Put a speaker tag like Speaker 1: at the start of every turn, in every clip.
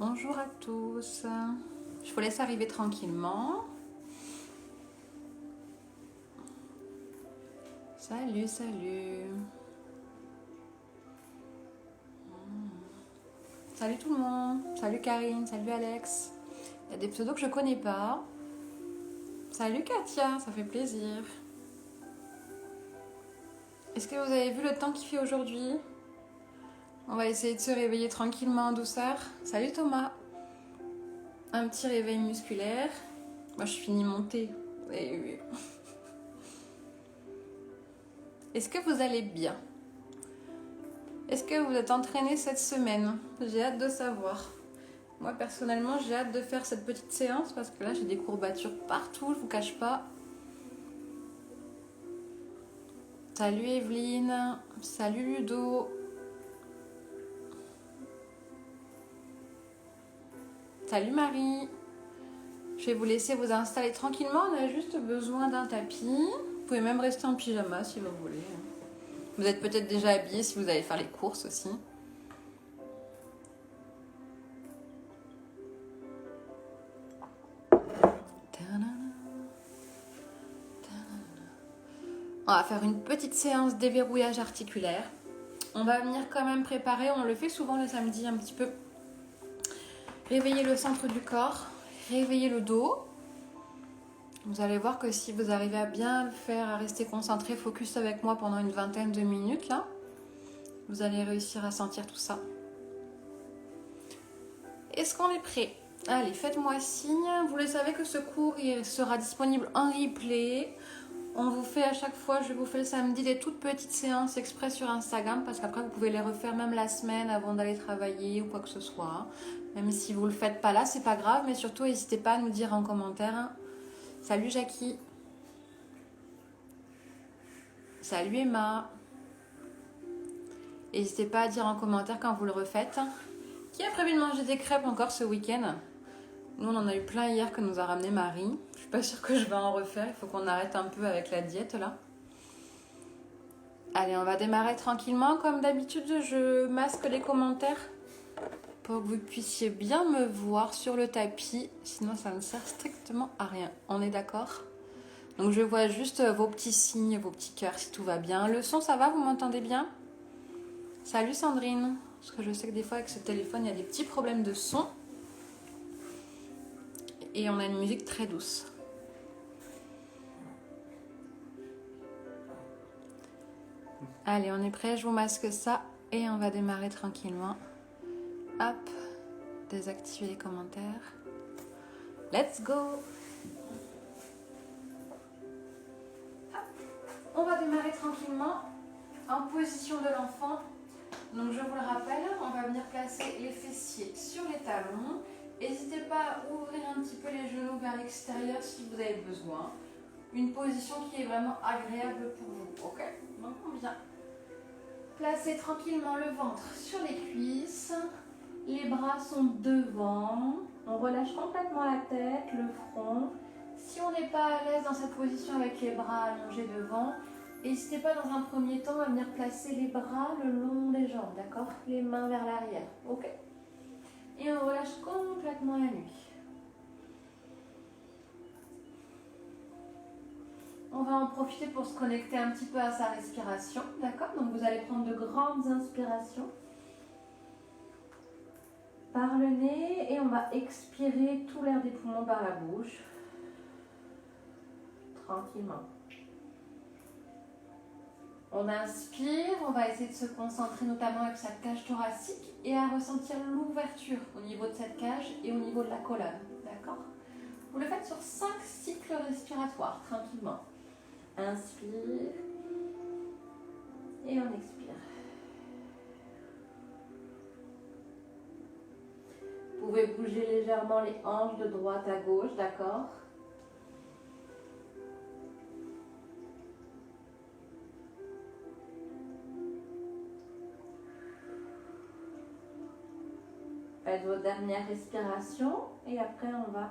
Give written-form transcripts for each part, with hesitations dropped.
Speaker 1: Bonjour à tous. Je vous laisse arriver tranquillement. Salut, salut. Salut tout le monde. Salut Karine, salut Alex. Il y a des pseudos que je connais pas. Salut Katia, ça fait plaisir. Est-ce que vous avez vu le temps qu'il fait aujourd'hui? On va essayer de se réveiller tranquillement en douceur. Salut Thomas. Un petit réveil musculaire. Moi je finis mon thé. Et... Est-ce que vous allez bien? Est-ce que vous êtes entraîné cette semaine? J'ai hâte de savoir. Moi personnellement j'ai hâte de faire cette petite séance parce que là j'ai des courbatures partout, je vous cache pas. Salut Evelyne, salut Ludo. Salut Marie. Je vais vous laisser vous installer tranquillement, on a juste besoin d'un tapis. Vous pouvez même rester en pyjama si vous voulez. Vous êtes peut-être déjà habillés si vous allez faire les courses aussi. On va faire une petite séance déverrouillage articulaire. On va venir quand même préparer, on le fait souvent le samedi un petit peu. Réveiller le centre du corps, réveiller le dos. Vous allez voir que si vous arrivez à bien le faire, à rester concentré, focus avec moi pendant une vingtaine de minutes là, vous allez réussir à sentir tout ça. Est-ce qu'on est prêt? Allez, faites-moi signe. Vous le savez que ce cours il sera disponible en replay. On vous fait à chaque fois, je vous fais le samedi des toutes petites séances exprès sur Instagram parce qu'après vous pouvez les refaire même la semaine avant d'aller travailler ou quoi que ce soit. Même si vous le faites pas là, c'est pas grave, mais surtout n'hésitez pas à nous dire en commentaire. Salut Jackie. Salut Emma. N'hésitez pas à dire en commentaire quand vous le refaites. Qui a prévu de manger des crêpes encore ce week-end? Nous on en a eu plein hier que nous a ramené Marie. Je suis pas sûre que je vais en refaire, il faut qu'on arrête un peu avec la diète là. Allez, on va démarrer tranquillement. Comme d'habitude, je masque les commentaires pour que vous puissiez bien me voir sur le tapis. Sinon, ça ne sert strictement à rien. On est d'accord? Donc, je vois juste vos petits signes, vos petits cœurs si tout va bien. Le son, ça va? Vous m'entendez bien? Salut Sandrine. Parce que je sais que des fois, avec ce téléphone, il y a des petits problèmes de son. Et on a une musique très douce. Allez, on est prêt, je vous masque ça et on va démarrer tranquillement. Hop, désactiver les commentaires. Let's go! Hop. On va démarrer tranquillement en position de l'enfant. Donc je vous le rappelle, on va venir placer les fessiers sur les talons. N'hésitez pas à ouvrir un petit peu les genoux vers l'extérieur si vous avez besoin. Une position qui est vraiment agréable pour vous, ok? Donc on vient placer tranquillement le ventre sur les cuisses. Les bras sont devant. On relâche complètement la tête, le front. Si on n'est pas à l'aise dans cette position avec les bras allongés devant, n'hésitez pas dans un premier temps à venir placer les bras le long des jambes, d'accord? Les mains vers l'arrière, ok? Et on relâche complètement la nuque. On va en profiter pour se connecter un petit peu à sa respiration, d'accord? Donc vous allez prendre de grandes inspirations par le nez et on va expirer tout l'air des poumons par la bouche, tranquillement. On inspire, on va essayer de se concentrer notamment avec sa cage thoracique et à ressentir l'ouverture au niveau de cette cage et au niveau de la colonne, d'accord? Vous le faites sur 5 cycles respiratoires, tranquillement. Inspire et on expire. Vous pouvez bouger légèrement les hanches de droite à gauche, d'accord? Faites vos dernières respirations et après on va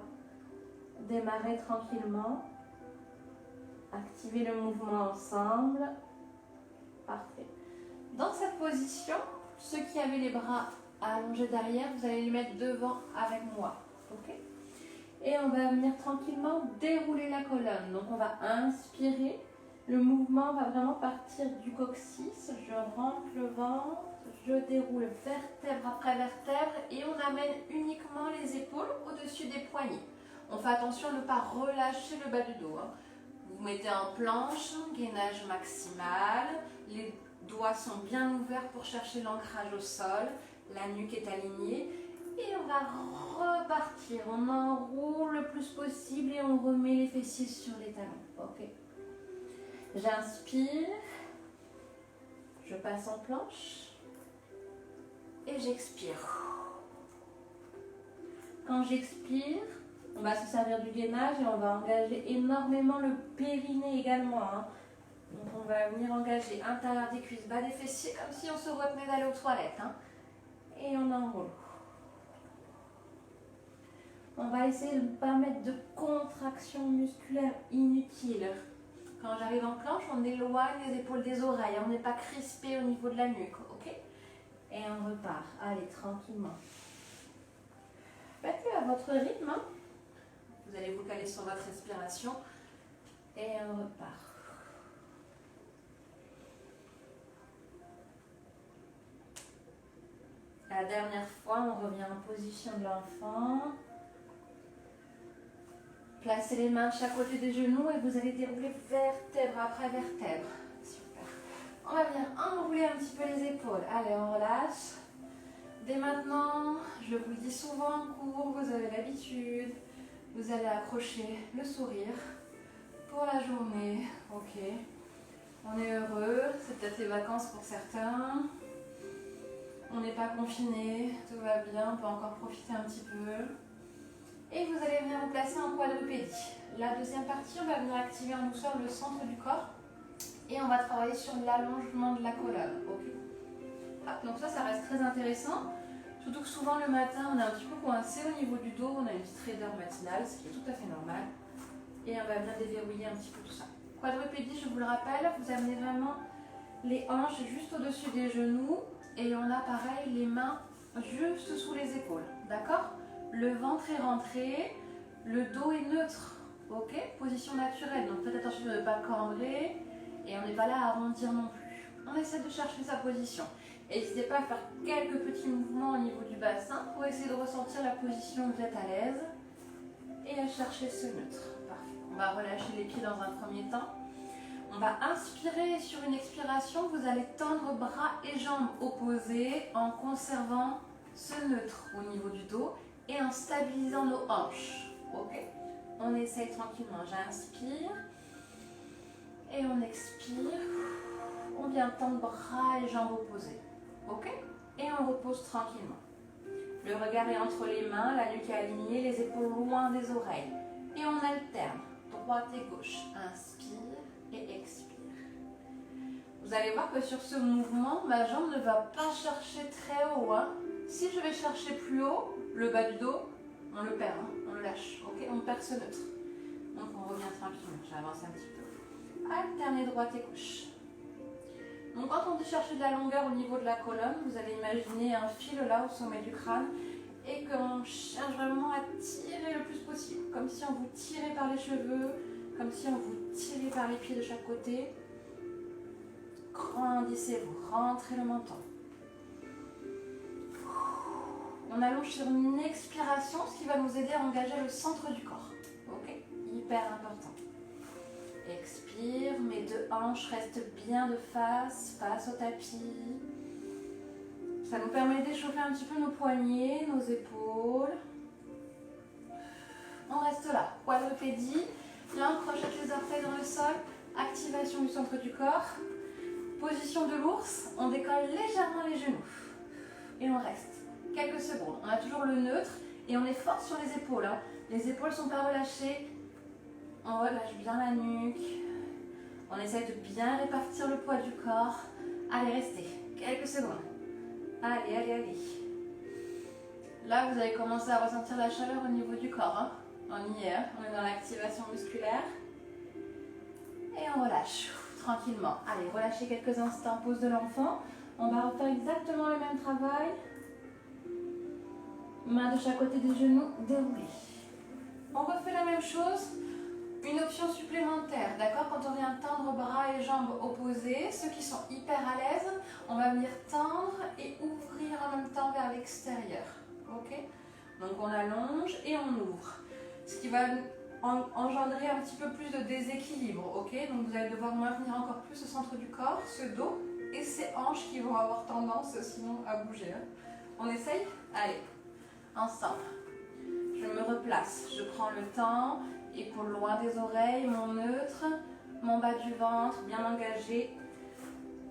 Speaker 1: démarrer tranquillement. Activez le mouvement ensemble. Parfait. Dans cette position, ceux qui avaient les bras allongé derrière, vous allez les mettre devant avec moi. Ok? Et on va venir tranquillement dérouler la colonne. Donc on va inspirer. Le mouvement va vraiment partir du coccyx. Je rentre le ventre, je déroule vertèbre après vertèbre et on amène uniquement les épaules au-dessus des poignets. On fait attention à ne pas relâcher le bas du dos. Vous mettez en planche, gainage maximal. Les doigts sont bien ouverts pour chercher l'ancrage au sol. La nuque est alignée. Et on va repartir. On enroule le plus possible et on remet les fessiers sur les talons. Ok. J'inspire, je passe en planche et j'expire. Quand j'expire, on va se servir du gainage et on va engager énormément le périnée également. Donc on va venir engager intérieur des cuisses, bas des fessiers, comme si on se retenait d'aller aux toilettes. Et on enroule. On va essayer de ne pas mettre de contraction musculaire inutile. Quand j'arrive en planche, on éloigne les épaules des oreilles. On n'est pas crispé au niveau de la nuque. Ok? Et on repart. Allez, tranquillement. Faites-le à votre rythme. Vous allez vous caler sur votre respiration. Et on repart. La dernière fois, on revient en position de l'enfant. Placez les mains à chaque côté des genoux et vous allez dérouler vertèbre après vertèbre. Super. On va venir enrouler un petit peu les épaules. Allez, on relâche. Dès maintenant, je vous le dis souvent en cours, vous avez l'habitude. Vous allez accrocher le sourire pour la journée. Ok. On est heureux. C'est peut-être les vacances pour certains. On n'est pas confiné. Tout va bien. On peut encore profiter un petit peu. Et vous allez venir vous placer en quadrupédie. La deuxième partie, on va venir activer en douceur le centre du corps et on va travailler sur l'allongement de la colonne. Okay. Donc ça reste très intéressant. Surtout que souvent le matin, on est un petit peu coincé au niveau du dos, on a une petite raideur matinale, ce qui est tout à fait normal. Et on va bien déverrouiller un petit peu tout ça. Quadrupédie, je vous le rappelle, vous amenez vraiment les hanches juste au-dessus des genoux et on a pareil les mains juste sous les épaules. D'accord ? Le ventre est rentré, le dos est neutre, ok? Position naturelle, donc faites attention de ne pas cambrer et on n'est pas là à arrondir non plus. On essaie de chercher sa position. N'hésitez pas à faire quelques petits mouvements au niveau du bassin pour essayer de ressentir la position où vous êtes à l'aise et à chercher ce neutre. Parfait. On va relâcher les pieds dans un premier temps. On va inspirer et sur une expiration, vous allez tendre bras et jambes opposés en conservant ce neutre au niveau du dos et en stabilisant nos hanches. Ok? On essaye tranquillement. J'inspire et on expire. On vient tendre bras et jambes opposés. Ok? Et on repose tranquillement. Le regard est entre les mains, la nuque est alignée, les épaules loin des oreilles. Et on alterne, droite et gauche. Inspire et expire. Vous allez voir que sur ce mouvement, ma jambe ne va pas chercher très haut. Si je vais chercher plus haut, le bas du dos, on le perd, on le lâche. Ok, on perd ce neutre. Donc on revient tranquillement. J'avance un petit peu. Alternez droite et gauche. Donc quand on dit chercher de la longueur au niveau de la colonne, vous allez imaginer un fil là au sommet du crâne et qu'on cherche vraiment à tirer le plus possible. Comme si on vous tirait par les cheveux, comme si on vous tirait par les pieds de chaque côté. Grandissez-vous, rentrez le menton. On allonge sur une expiration, ce qui va nous aider à engager le centre du corps. Ok? Hyper important. Expire, mes deux hanches restent bien de face au tapis. Ça nous permet d'échauffer un petit peu nos poignets, nos épaules. On reste là. Quadrupédie. Là, on crochette les orteils dans le sol. Activation du centre du corps. Position de l'ours. On décolle légèrement les genoux. Et on reste. Quelques secondes. On a toujours le neutre et on est fort sur les épaules. Les épaules ne sont pas relâchées. On relâche bien la nuque. On essaie de bien répartir le poids du corps. Allez, restez. Quelques secondes. Allez, allez, allez. Là, vous allez commencer à ressentir la chaleur au niveau du corps. On y est. On est dans l'activation musculaire. Et on relâche. Tranquillement. Allez, relâchez quelques instants. Pose de l'enfant. On va refaire exactement le même travail. Main de chaque côté des genoux, déroulés. On refait la même chose. Une option supplémentaire, d'accord? Quand on vient tendre bras et jambes opposés, ceux qui sont hyper à l'aise, on va venir tendre et ouvrir en même temps vers l'extérieur. Ok? Donc on allonge et on ouvre. Ce qui va engendrer un petit peu plus de déséquilibre. Ok? Donc vous allez devoir maintenir encore plus le centre du corps, ce dos et ces hanches qui vont avoir tendance sinon à bouger. Hein. On essaye? Allez, ensemble. Je me replace, je prends le temps. Épaules loin des oreilles, mon neutre, mon bas du ventre bien engagé.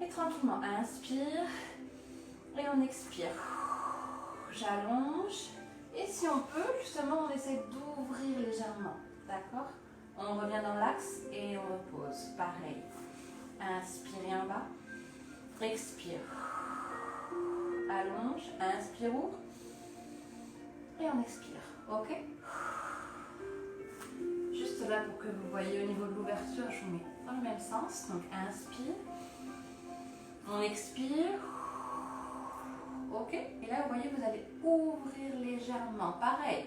Speaker 1: Et tranquillement, inspire et on expire. J'allonge. Et si on peut, justement, on essaie d'ouvrir légèrement. D'accord? On revient dans l'axe et on repose. Pareil. Inspire en bas. Expire. Allonge. Inspire, ouvre. Et on expire. Ok? Juste là pour que vous voyez au niveau de l'ouverture, je vous mets dans le même sens. Donc inspire, on expire. Ok, et là vous voyez, vous allez ouvrir légèrement. Pareil,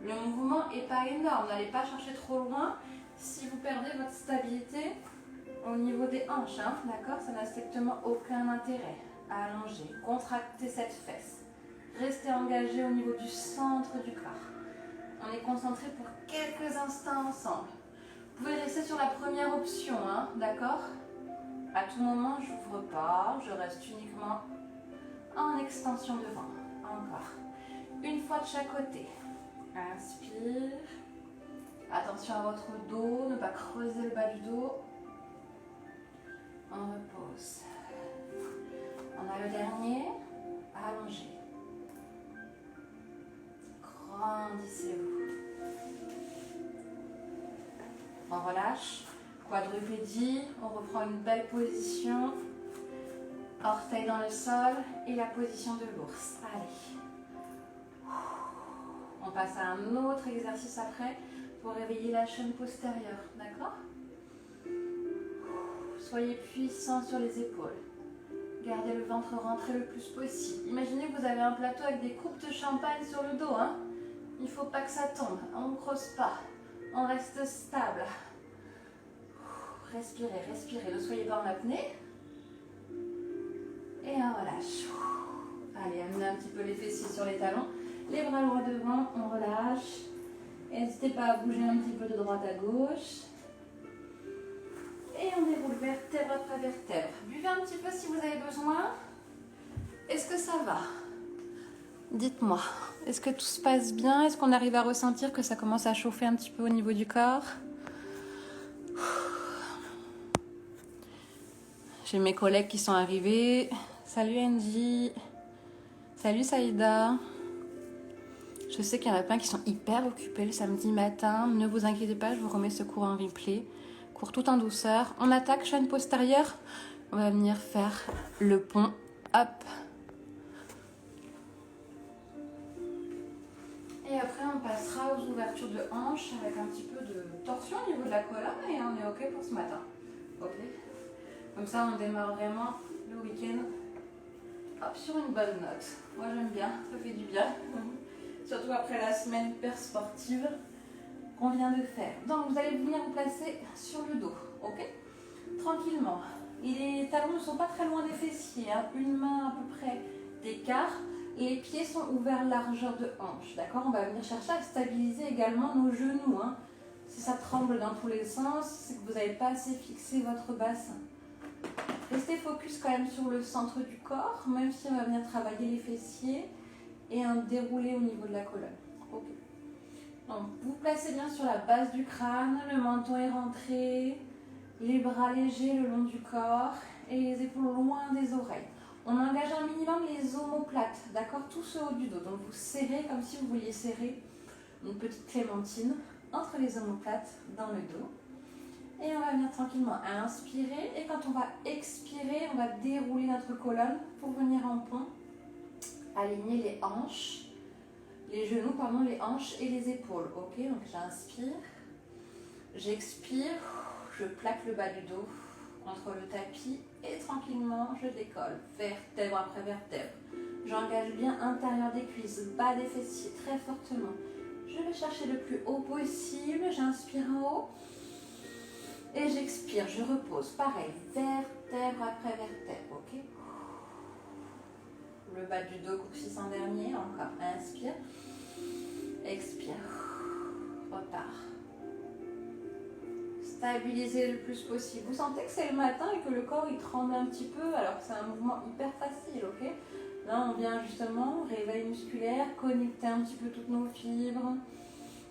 Speaker 1: le mouvement n'est pas énorme, n'allez pas chercher trop loin. Si vous perdez votre stabilité au niveau des hanches, hein, d'accord, ça n'a strictement aucun intérêt. Allongez, contractez cette fesse. Restez engagé au niveau du centre du corps. On est concentré pour quelques instants ensemble. Vous pouvez rester sur la première option, hein, d'accord? À tout moment, je n'ouvre pas, je reste uniquement en extension devant. Encore. Une fois de chaque côté. Inspire. Attention à votre dos, ne pas creuser le bas du dos. On repose. On a le dernier. Allongez. Grandissez-vous. On relâche. Quadrupédie. On reprend une belle position. Orteils dans le sol et la position de l'ours. Allez. On passe à un autre exercice après pour réveiller la chaîne postérieure. D'accord? Soyez puissant sur les épaules. Gardez le ventre rentré le plus possible. Imaginez que vous avez un plateau avec des coupes de champagne sur le dos. Hein? Il ne faut pas que ça tombe. On ne creuse pas. On reste stable. Respirez, respirez. Ne soyez pas en apnée. Et on relâche. Allez, amenez un petit peu les fessiers sur les talons. Les bras loin devant, on relâche. N'hésitez pas à bouger un petit peu de droite à gauche. Et on déroule vertèbre après vertèbre. Buvez un petit peu si vous avez besoin. Est-ce que ça va? Dites-moi, est-ce que tout se passe bien? Est-ce qu'on arrive à ressentir que ça commence à chauffer un petit peu au niveau du corps? J'ai mes collègues qui sont arrivés. Salut Angie. Salut Saïda. Je sais qu'il y en a plein qui sont hyper occupés le samedi matin. Ne vous inquiétez pas, je vous remets ce cours en replay. Cours tout en douceur. On attaque chaîne postérieure. On va venir faire le pont. Hop. Et après, on passera aux ouvertures de hanches avec un petit peu de torsion au niveau de la colonne. Et on est OK pour ce matin. OK. Comme ça, on démarre vraiment le week-end sur une bonne note. Moi, j'aime bien. Ça fait du bien. Surtout après la semaine hyper sportive qu'on vient de faire. Donc, vous allez venir vous placer sur le dos. OK? Tranquillement. Les talons ne sont pas très loin des fessiers. Hein. Une main à peu près d'écart. Les pieds sont ouverts largeur de hanche. D'accord? On va venir chercher à stabiliser également nos genoux. Hein. Si ça tremble dans tous les sens, c'est que vous n'avez pas assez fixé votre bassin. Restez focus quand même sur le centre du corps, même si on va venir travailler les fessiers et un déroulé au niveau de la colonne. Ok. Donc, vous placez bien sur la base du crâne, le menton est rentré, les bras légers le long du corps et les épaules loin des oreilles. On engage un minimum les omoplates, d'accord? Tout ce haut du dos. Donc, vous serrez comme si vous vouliez serrer une petite clémentine entre les omoplates dans le dos. Et on va venir tranquillement inspirer. Et quand on va expirer, on va dérouler notre colonne pour venir en pont. Aligner les hanches, les genoux, pardon, les hanches et les épaules. Ok, donc j'inspire. J'expire. Je plaque le bas du dos contre le tapis. Et tranquillement, je décolle, vertèbre après vertèbre. J'engage bien intérieur des cuisses, bas des fessiers très fortement. Je vais chercher le plus haut possible, j'inspire en haut et j'expire, je repose. Pareil, vertèbre après vertèbre, ok? Le bas du dos, coccyx en dernier, encore. Inspire, expire, repart. Stabilisez le plus possible. Vous sentez que c'est le matin et que le corps il tremble un petit peu alors que c'est un mouvement hyper facile, ok? Là on vient justement, réveil musculaire, connecter un petit peu toutes nos fibres,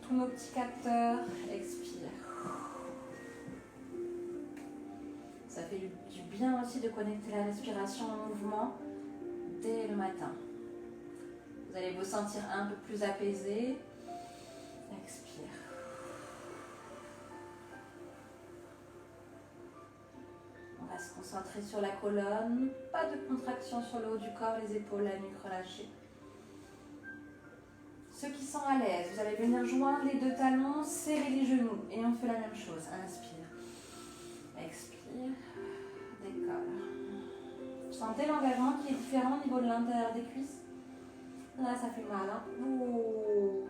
Speaker 1: tous nos petits capteurs. Expire. Ça fait du bien aussi de connecter la respiration au mouvement dès le matin. Vous allez vous sentir un peu plus apaisé. Expire. On va se concentrer sur la colonne. Pas de contraction sur le haut du corps, les épaules, la nuque relâchée. Ceux qui sont à l'aise, vous allez venir joindre les deux talons, serrer les genoux. Et on fait la même chose. Inspire. Expire. Décolle. Vous sentez l'engagement qui est différent au niveau de l'intérieur des cuisses? Là, ça fait mal. Hein? Ouh.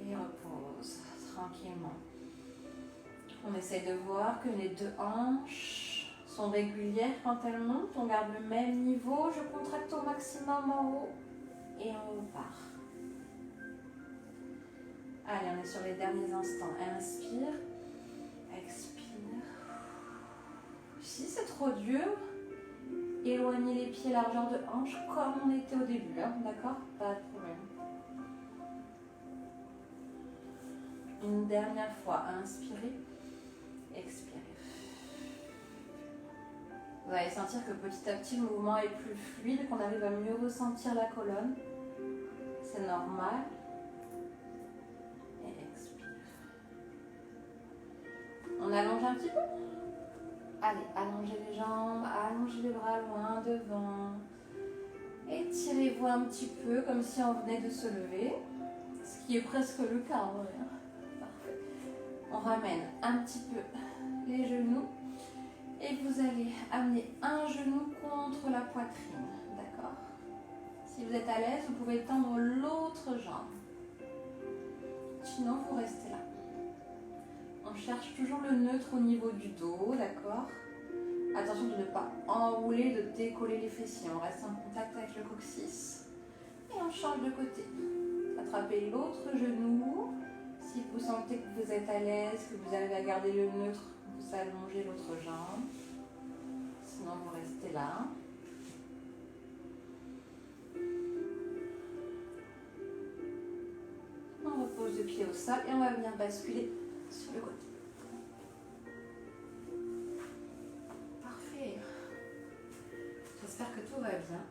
Speaker 1: Et repose tranquillement. On essaie de voir que les deux hanches sont régulières quand elles montent. On garde le même niveau. Je contracte au maximum en haut et on repart. Allez, on est sur les derniers instants. Inspire, expire. Si c'est trop dur, éloignez les pieds largeur de hanche comme on était au début. Hein, d'accord? Pas de problème. Une dernière fois, inspirez, expirez. Vous allez sentir que petit à petit le mouvement est plus fluide, qu'on arrive à mieux ressentir la colonne. C'est normal. Et expire. On allonge un petit peu. Allez, allongez les jambes, allongez les bras loin devant. Étirez-vous un petit peu comme si on venait de se lever. Ce qui est presque le cas en vrai. Parfait. On ramène un petit peu les genoux. Et vous allez amener un genou contre la poitrine. D'accord? Si vous êtes à l'aise, vous pouvez tendre l'autre jambe. Sinon, vous restez là. On cherche toujours le neutre au niveau du dos, d'accord? Attention de ne pas enrouler, de décoller les fessiers. On reste en contact avec le coccyx. Et on change de côté. Attrapez l'autre genou. Si vous sentez que vous êtes à l'aise, que vous arrivez à garder le neutre, vous allongez l'autre jambe. Sinon, vous restez là. On repose le pied au sol et on va venir basculer sur le côté. Parfait. J'espère que tout va bien.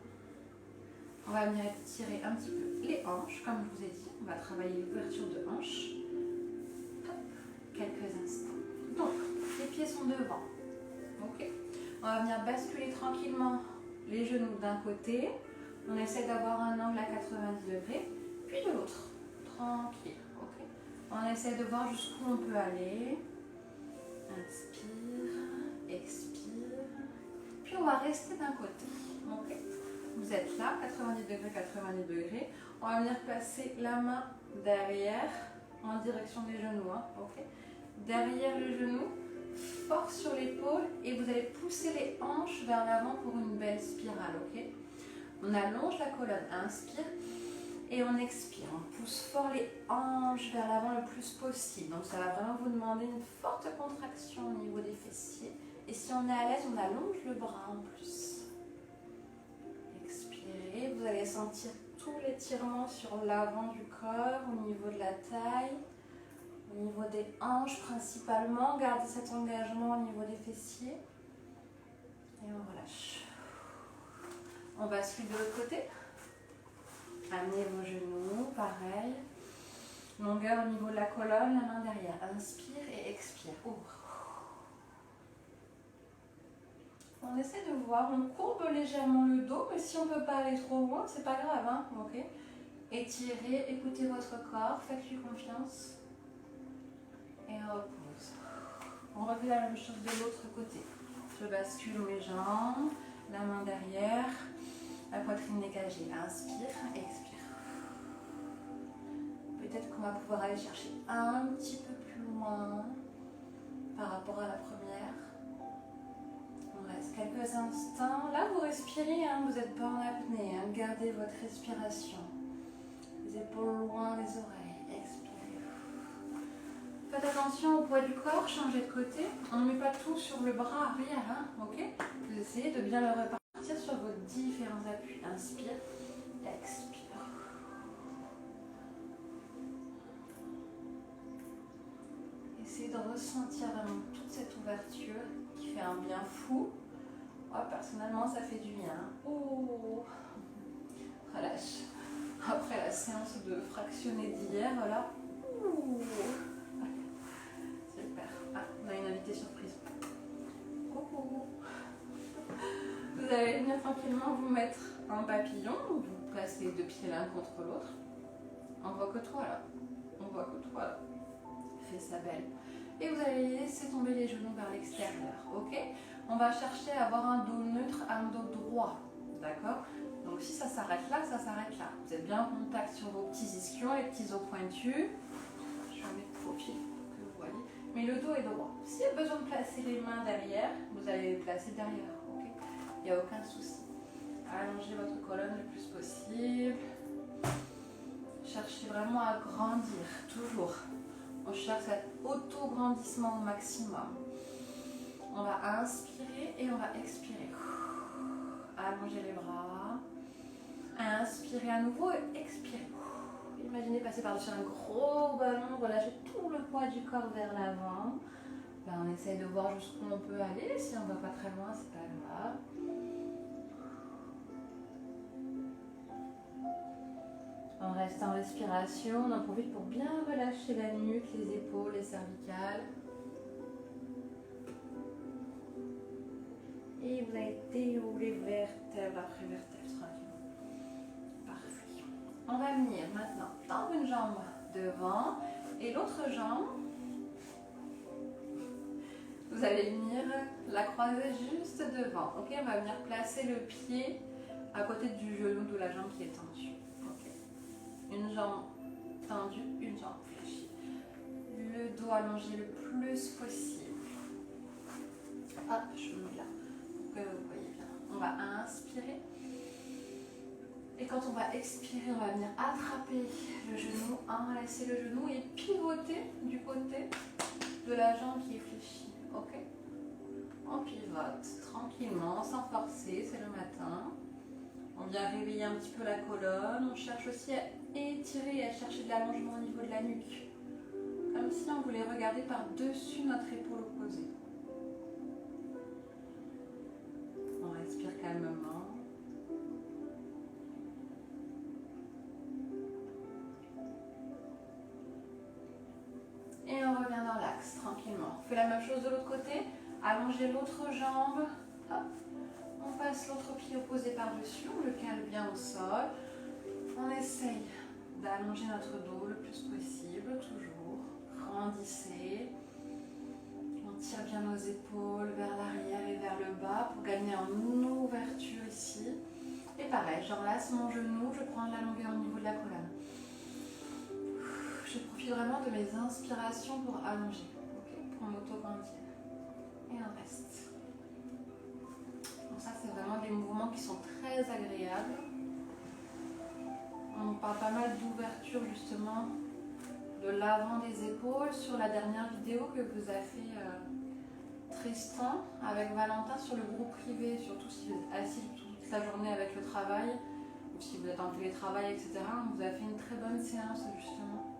Speaker 1: On va venir étirer un petit peu les hanches, comme je vous ai dit. On va travailler l'ouverture de hanches. Hop, quelques instants. Donc, les pieds sont devant. Ok. On va venir basculer tranquillement les genoux d'un côté. On essaie d'avoir un angle à 90 degrés, puis de l'autre. Tranquille. Okay. On essaie de voir jusqu'où on peut aller. Inspire, expire. Puis on va rester d'un côté. Okay. Vous êtes là, 90 degrés, 90 degrés. On va venir placer la main derrière en direction des genoux. Hein. Okay. Derrière le genou, force sur l'épaule et vous allez pousser les hanches vers l'avant pour une belle spirale. Okay. On allonge la colonne, inspire. Et on expire, on pousse fort les hanches vers l'avant le plus possible. Donc ça va vraiment vous demander une forte contraction au niveau des fessiers. Et si on est à l'aise, on allonge le bras en plus. Expirez, vous allez sentir tout l'étirement sur l'avant du corps, au niveau de la taille, au niveau des hanches principalement. Gardez cet engagement au niveau des fessiers. Et on relâche. On bascule de l'autre côté. Amenez vos genoux, pareil. Longueur au niveau de la colonne, la main derrière. Inspire et expire. Ouvre. On essaie de voir, on courbe légèrement le dos, mais si on ne peut pas aller trop loin, c'est pas grave. Hein, okay. Étirez, écoutez votre corps, faites-lui confiance. Et on repose. On refait la même chose de l'autre côté. Je bascule mes jambes, la main derrière, la poitrine dégagée. Inspire, expire. Peut-être qu'on va pouvoir aller chercher un petit peu plus loin par rapport à la première. On reste quelques instants. Là, vous respirez, hein, vous n'êtes pas en apnée. Hein, gardez votre respiration. Les épaules loin des oreilles. Expirez. Faites attention au poids du corps, changez de côté. On ne met pas tout sur le bras arrière, hein, ok? Vous essayez de bien le répartir sur vos différents appuis. Inspire, expire. Essayez de ressentir vraiment toute cette ouverture qui fait un bien fou. Moi, personnellement, ça fait du bien. Oh, relâche. Après la séance de fractionné d'hier, voilà. Ouh. Super. Ah, on a une invitée surprise. Coucou. Vous allez venir tranquillement vous mettre en papillon. Vous placez les deux pieds l'un contre l'autre. On voit que toi là. On voit que toi là. Fais ça belle. Et vous allez laisser tomber les genoux vers l'extérieur. Ok? On va chercher à avoir un dos neutre, un dos droit. D'accord? Donc si ça s'arrête là, ça s'arrête là. Vous êtes bien en contact sur vos petits ischions, les petits os pointus. Je vais mettre de profil pour que vous voyez. Mais le dos est droit. S'il y a besoin de placer les mains derrière, vous allez les placer derrière. Ok? Il n'y a aucun souci. Allongez votre colonne le plus possible. Cherchez vraiment à grandir, toujours. On cherche cet auto-grandissement au maximum. On va inspirer et on va expirer. Allongez les bras. Inspirez à nouveau et expirez. Imaginez passer par-dessus un gros ballon, relâchez tout le poids du corps vers l'avant. Ben, on essaye de voir jusqu'où on peut aller. Si on ne va pas très loin, c'est pas grave. On reste en respiration, on en profite pour bien relâcher la nuque, les épaules, les cervicales. Et vous allez dérouler vertèbre après vertèbre, tranquillement. Parfait. On va venir maintenant tendre une jambe devant et l'autre jambe, vous allez venir la croiser juste devant. Ok, on va venir placer le pied à côté du genou de la jambe qui est tendue. Une jambe tendue, une jambe fléchie. Le dos allongé le plus possible. Hop, je me mets là pour que vous voyez bien. On va inspirer. Et quand on va expirer, on va venir attraper le genou, enlacer le genou et pivoter du côté de la jambe qui est fléchie. Ok? On pivote tranquillement, sans forcer, c'est le matin. On vient réveiller un petit peu la colonne. On cherche aussi à étirer et à chercher de l'allongement au niveau de la nuque. Comme si on voulait regarder par-dessus notre épaule opposée. On respire calmement. Et on revient dans l'axe tranquillement. On fait la même chose de l'autre côté. Allongez l'autre jambe. Hop. On passe l'autre pied opposé par-dessus, on le cale bien au sol. On essaye d'allonger notre dos le plus possible, toujours. Grandissez. On tire bien nos épaules vers l'arrière et vers le bas pour gagner en ouverture ici. Et pareil, j'enlace mon genou, je prends de la longueur au niveau de la colonne. Je profite vraiment de mes inspirations pour allonger, okay, pour m'auto-grandir. Et on reste. Ça, c'est vraiment des mouvements qui sont très agréables. On parle pas mal d'ouverture justement de l'avant des épaules sur la dernière vidéo que vous a fait Tristan avec Valentin sur le groupe privé, surtout si vous êtes assis toute la journée avec le travail ou si vous êtes en télétravail, etc. On vous a fait une très bonne séance justement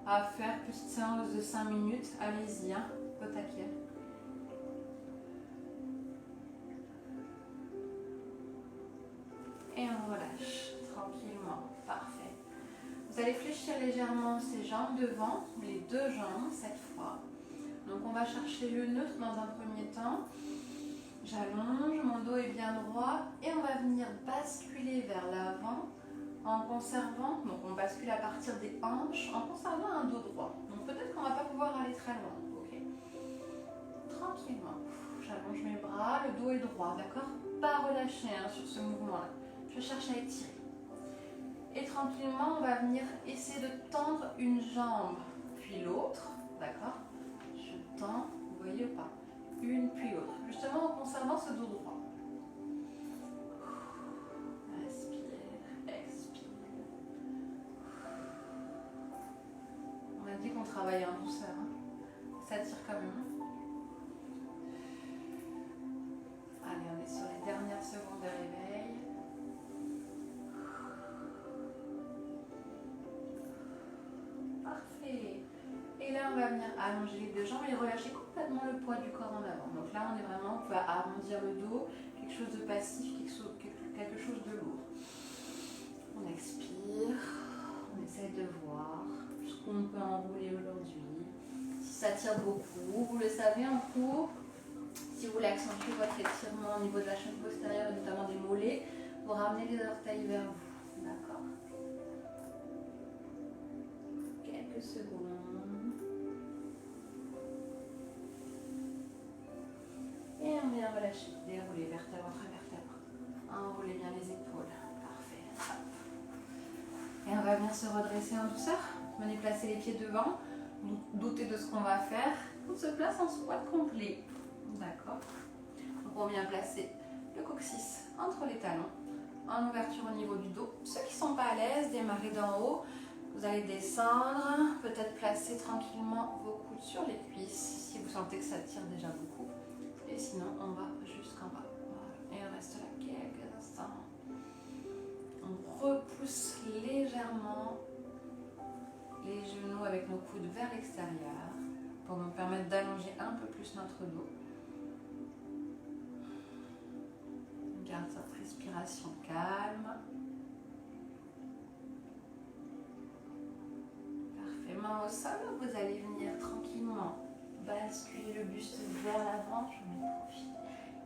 Speaker 1: à faire, petite séance de 5 minutes. Allez-y, hein, au taquet. Et on relâche tranquillement. Parfait. Vous allez fléchir légèrement ces jambes devant, les deux jambes cette fois. Donc on va chercher le neutre dans un premier temps. J'allonge, mon dos est bien droit et on va venir basculer vers l'avant en conservant, donc on bascule à partir des hanches en conservant un dos droit. Donc peut-être qu'on ne va pas pouvoir aller très loin. Okay, tranquillement. J'allonge mes bras, droit, le dos est droit, d'accord? Pas relâché hein, sur ce mouvement-là. Je cherche à étirer. Et tranquillement, on va venir essayer de tendre une jambe, puis l'autre, d'accord? Je tends, vous voyez ou pas? Une puis l'autre, justement en conservant ce dos droit. Inspire, expire. On a dit qu'on travaillait en douceur, hein? Ça tire quand même. Allez, on est sur les dernières secondes de réveil. Parfait. Et là, on va venir allonger les deux jambes et relâcher complètement le poids du corps en avant. Donc là, on est vraiment, on peut arrondir le dos, quelque chose de passif, quelque chose de lourd. On expire, on essaie de voir jusqu'où on peut enrouler aujourd'hui. Si ça tire beaucoup, vous le savez en cours, si vous voulez accentuer votre étirement au niveau de la chaîne postérieure, et notamment des mollets, vous ramenez les orteils vers vous. D'accord? Quelques secondes. Et on vient relâcher, dérouler vertèbre après vertèbre. Enroulez bien les épaules. Parfait. Et on va venir se redresser en douceur. Venez placer les pieds devant. Doutez de ce qu'on va faire. On se place en squat complet. D'accord. Donc on vient placer le coccyx entre les talons, en ouverture au niveau du dos. Ceux qui ne sont pas à l'aise, démarrez d'en haut. Vous allez descendre, peut-être placer tranquillement vos coudes sur les cuisses si vous sentez que ça tire déjà beaucoup. Et sinon, on va jusqu'en bas. Voilà. Et on reste là quelques instants. On repousse légèrement les genoux avec nos coudes vers l'extérieur pour nous permettre d'allonger un peu plus notre dos. On garde cette respiration calme. Parfait. Main au sol, vous allez venir tranquillement basculer le buste vers l'avant. Je m'en profite.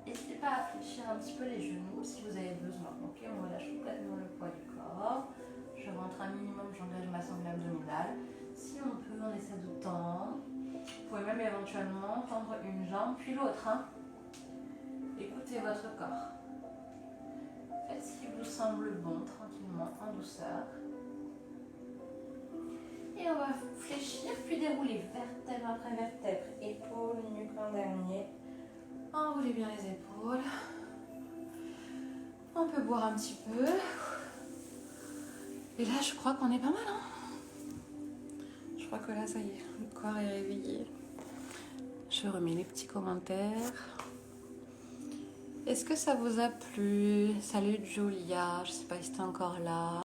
Speaker 1: N'hésitez pas à fléchir un petit peu les genoux si vous avez besoin. Ok, on relâche complètement le poids du corps. Je rentre un minimum, j'engage ma sangle abdominale. Si on peut, on essaie de tendre. Vous pouvez même éventuellement tendre une jambe puis l'autre. Hein. Écoutez votre corps. Faites ce qui vous semble bon, tranquillement, en douceur. Et on va fléchir puis dérouler vertèbre après vertèbre. Épaules, nuque en dernier. Enroulez bien les épaules. On peut boire un petit peu. Et là, je crois qu'on est pas mal. Hein, je crois que là, ça y est, le corps est réveillé. Je remets les petits commentaires. Est-ce que ça vous a plu? Salut Julia, je sais pas si t'es encore là.